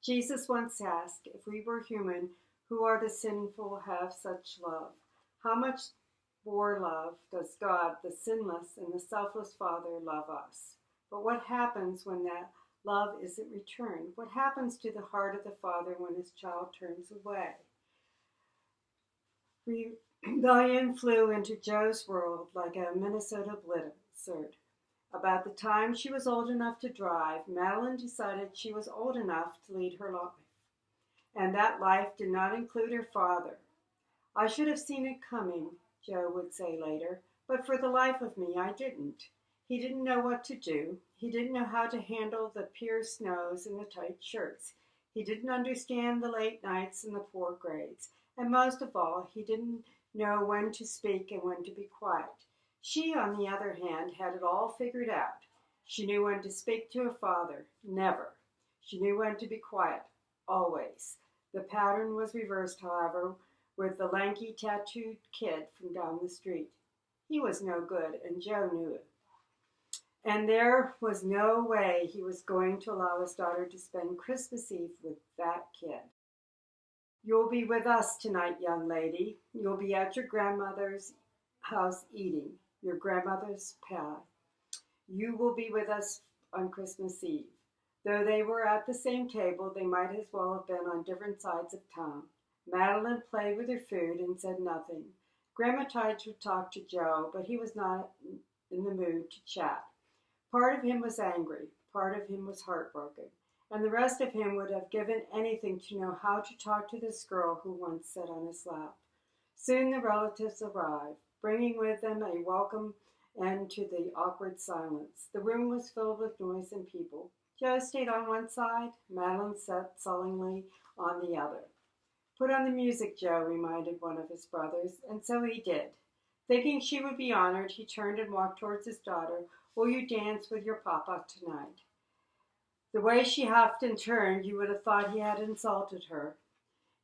Jesus once asked, if we were human, who are the sinful have such love? How much more love does God, the sinless and the selfless Father, love us? But what happens when that love isn't returned? What happens to the heart of the Father when his child turns away? Rebellion flew into Jo's world like a Minnesota blizzard. About the time she was old enough to drive, Madeline decided she was old enough to lead her life, and that life did not include her father. I should have seen it coming, Jo would say later, but for the life of me, I didn't. He didn't know what to do. He didn't know how to handle the pierced nose and the tight shirts. He didn't understand the late nights and the poor grades. And most of all, he didn't know when to speak and when to be quiet. She, on the other hand, had it all figured out. She knew when to speak to her father, never. She knew when to be quiet, always. The pattern was reversed, however, with the lanky, tattooed kid from down the street. He was no good, and Jo knew it. And there was no way he was going to allow his daughter to spend Christmas Eve with that kid. You'll be with us tonight, young lady. You'll be at your grandmother's house eating, your grandmother's pie. You will be with us on Christmas Eve. Though they were at the same table, they might as well have been on different sides of town. Madeline played with her food and said nothing. Grandma tried to talk to Jo, but he was not in the mood to chat. Part of him was angry, part of him was heartbroken, and the rest of him would have given anything to know how to talk to this girl who once sat on his lap. Soon the relatives arrived, bringing with them a welcome end to the awkward silence. The room was filled with noise and people. Jo stayed on one side, Madeline sat sullenly on the other. Put on the music, Jo reminded one of his brothers, and so he did. Thinking she would be honored, he turned and walked towards his daughter. Will you dance with your papa tonight? The way she huffed and turned, you would have thought he had insulted her.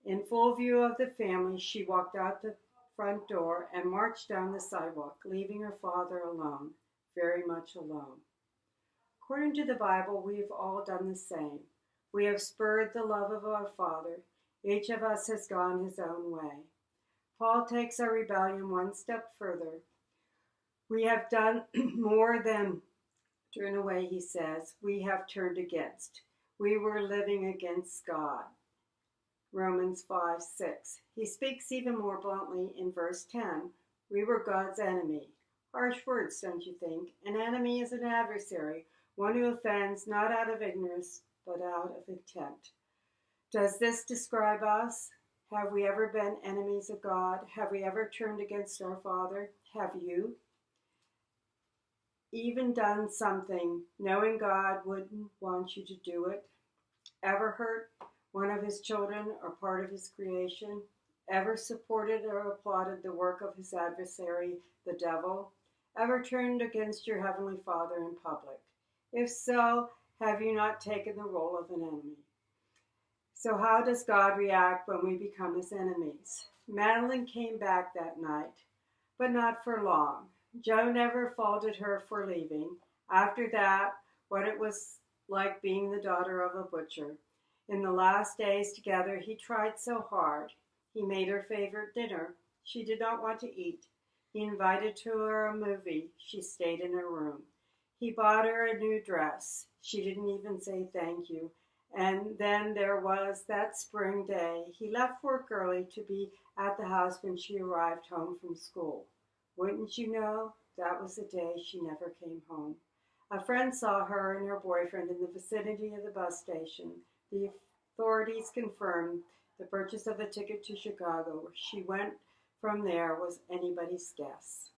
In full view of the family, she walked out the front door and marched down the sidewalk, leaving her father alone, very much alone. According to the Bible, we have all done the same. We have spurred the love of our Father. Each of us has gone his own way. Paul takes our rebellion one step further. We have done more than turn away, he says. We have turned against. We were living against God. Romans 5:6. He speaks even more bluntly in verse 10. We were God's enemy. Harsh words, don't you think? An enemy is an adversary, one who offends not out of ignorance, but out of intent. Does this describe us? Have we ever been enemies of God? Have we ever turned against our Father? Have you? Even done something knowing God wouldn't want you to do it? Ever hurt one of his children or part of his creation? Ever supported or applauded the work of his adversary, the devil? Ever turned against your heavenly Father in public? If so, have you not taken the role of an enemy? So how does God react when we become his enemies? Madeline came back that night, but not for long. Jo never faulted her for leaving. After that, what it was like being the daughter of a butcher. In the last days together, he tried so hard. He made her favorite dinner. She did not want to eat. He invited her to a movie. She stayed in her room. He bought her a new dress. She didn't even say thank you. And then there was that spring day. He left work early to be at the house when she arrived home from school. Wouldn't you know, that was the day she never came home. A friend saw her and her boyfriend in the vicinity of the bus station. The authorities confirmed the purchase of a ticket to Chicago. Where she went from there was anybody's guess.